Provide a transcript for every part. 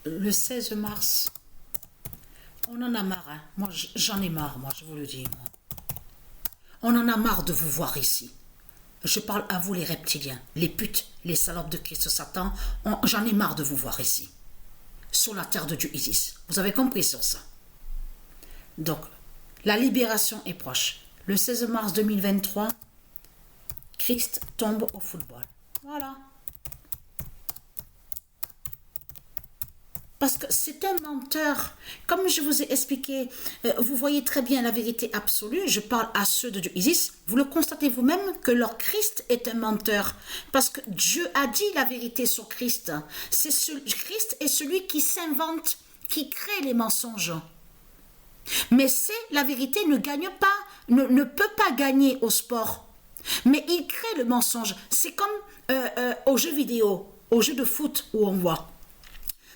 Le 16 mars, on en a marre. Hein. Moi, j'en ai marre, moi, je vous le dis. Moi. On en a marre de vous voir ici. Je parle à vous, les reptiliens, les putes, les salopes de Christ Satan. J'en ai marre de vous voir ici. Sur la terre de Dieu Isis. Vous avez compris sur ça. Donc, la libération est proche. Le 16 mars 2023, Christ tombe au football. Voilà. Parce que c'est un menteur. Comme je vous ai expliqué, vous voyez très bien la vérité absolue. Je parle à ceux de Dieu Isis. Vous le constatez vous-même que leur Christ est un menteur. Parce que Dieu a dit la vérité sur Christ. Christ est celui qui s'invente, qui crée les mensonges. Mais la vérité ne gagne pas, ne peut pas gagner au sport. Mais il crée le mensonge. C'est comme aux jeux vidéo, aux jeux de foot où on voit.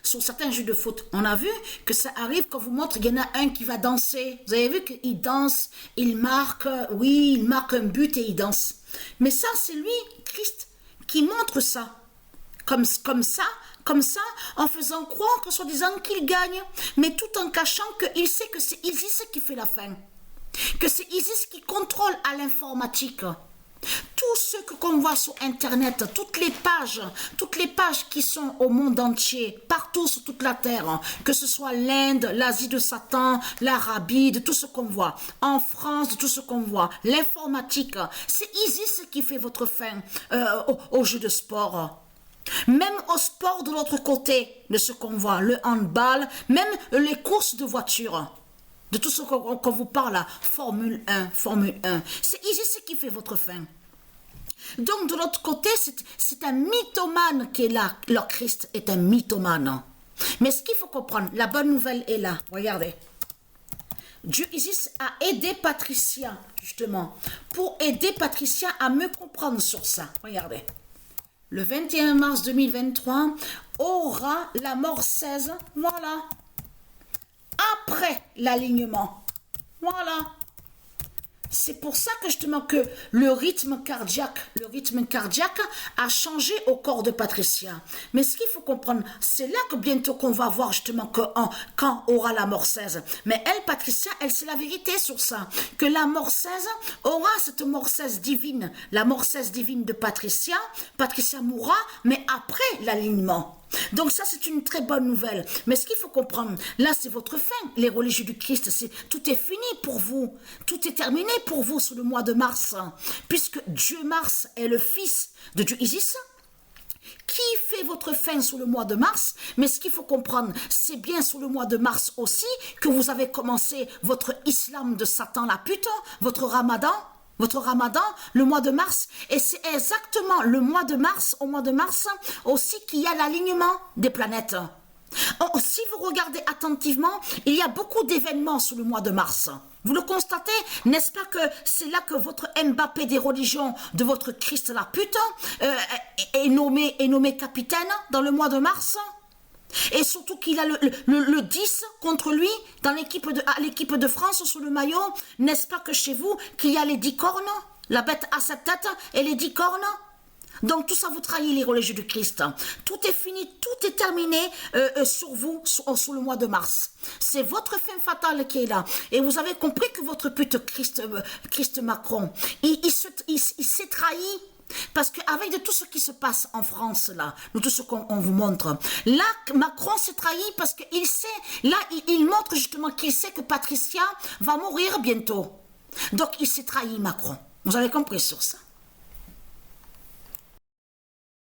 Sur certains jeux de foot, on a vu que ça arrive quand vous montre qu'il y en a un qui va danser. Vous avez vu qu'il danse, il marque, oui, il marque un but et il danse. Mais ça, c'est lui, Christ, qui montre ça. Comme ça, en faisant croire qu'en soi-disant qu'il gagne, mais tout en cachant qu'il sait que c'est Isis qui fait la fin. Que c'est Isis qui contrôle à l'informatique. Tout ce qu'on voit sur Internet, toutes les pages qui sont au monde entier, partout sur toute la terre, que ce soit l'Inde, l'Asie de Satan, l'Arabie, de tout ce qu'on voit, en France, de tout ce qu'on voit, l'informatique, c'est Isis qui fait votre fin au jeu de sport. Même au sport de l'autre côté de ce qu'on voit, le handball, même les courses de voitures. De tout ce qu'on vous parle, Formule 1, c'est Isis qui fait votre fin. Donc de l'autre côté, c'est un mythomane qui est là. Leur Christ est un mythomane. Mais ce qu'il faut comprendre, la bonne nouvelle est là. Regardez. Dieu Isis a aidé Patricia, justement, pour aider Patricia à me comprendre sur ça. Regardez. Le 21 mars 2023, aura la mort 16, voilà. Après l'alignement. Voilà. C'est pour ça que justement que le rythme cardiaque a changé au corps de Patricia. Mais ce qu'il faut comprendre, c'est là que bientôt qu'on va voir justement quand aura la mort 16. Mais elle, Patricia, elle sait la vérité sur ça. Que la mort 16 aura cette mort 16 divine. La mort 16 divine de Patricia. Patricia mourra, mais après l'alignement. Donc ça, c'est une très bonne nouvelle. Mais ce qu'il faut comprendre, là, c'est votre fin. Les religieux du Christ, tout est fini pour vous. Tout est terminé pour vous sur le mois de mars. Puisque Dieu Mars est le fils de Dieu Isis, qui fait votre fin sur le mois de mars. Mais ce qu'il faut comprendre, c'est bien sur le mois de mars aussi que vous avez commencé votre islam de Satan la pute, votre ramadan, le mois de mars, et c'est exactement au mois de mars aussi qu'il y a l'alignement des planètes. Si vous regardez attentivement, il y a beaucoup d'événements sur le mois de mars. Vous le constatez, n'est-ce pas que c'est là que votre Mbappé des religions de votre Christ la pute est nommé capitaine dans le mois de mars? Et surtout qu'il a le 10 contre lui dans l'équipe de France sur le maillot. N'est-ce pas que chez vous qu'il y a les 10 cornes, la bête à 7 têtes et les 10 cornes? Donc tout ça vous trahit les religieux du Christ. Tout est fini, tout est terminé sur vous sur le mois de mars. C'est votre fin fatale qui est là. Et vous avez compris que votre pute Christ Macron, il s'est trahi. Parce qu'avec de tout ce qui se passe en France, là, de tout ce qu'on vous montre, là, Macron s'est trahi parce qu'il sait, là, il montre justement qu'il sait que Patricia va mourir bientôt. Donc, il s'est trahi, Macron. Vous avez compris sur ça?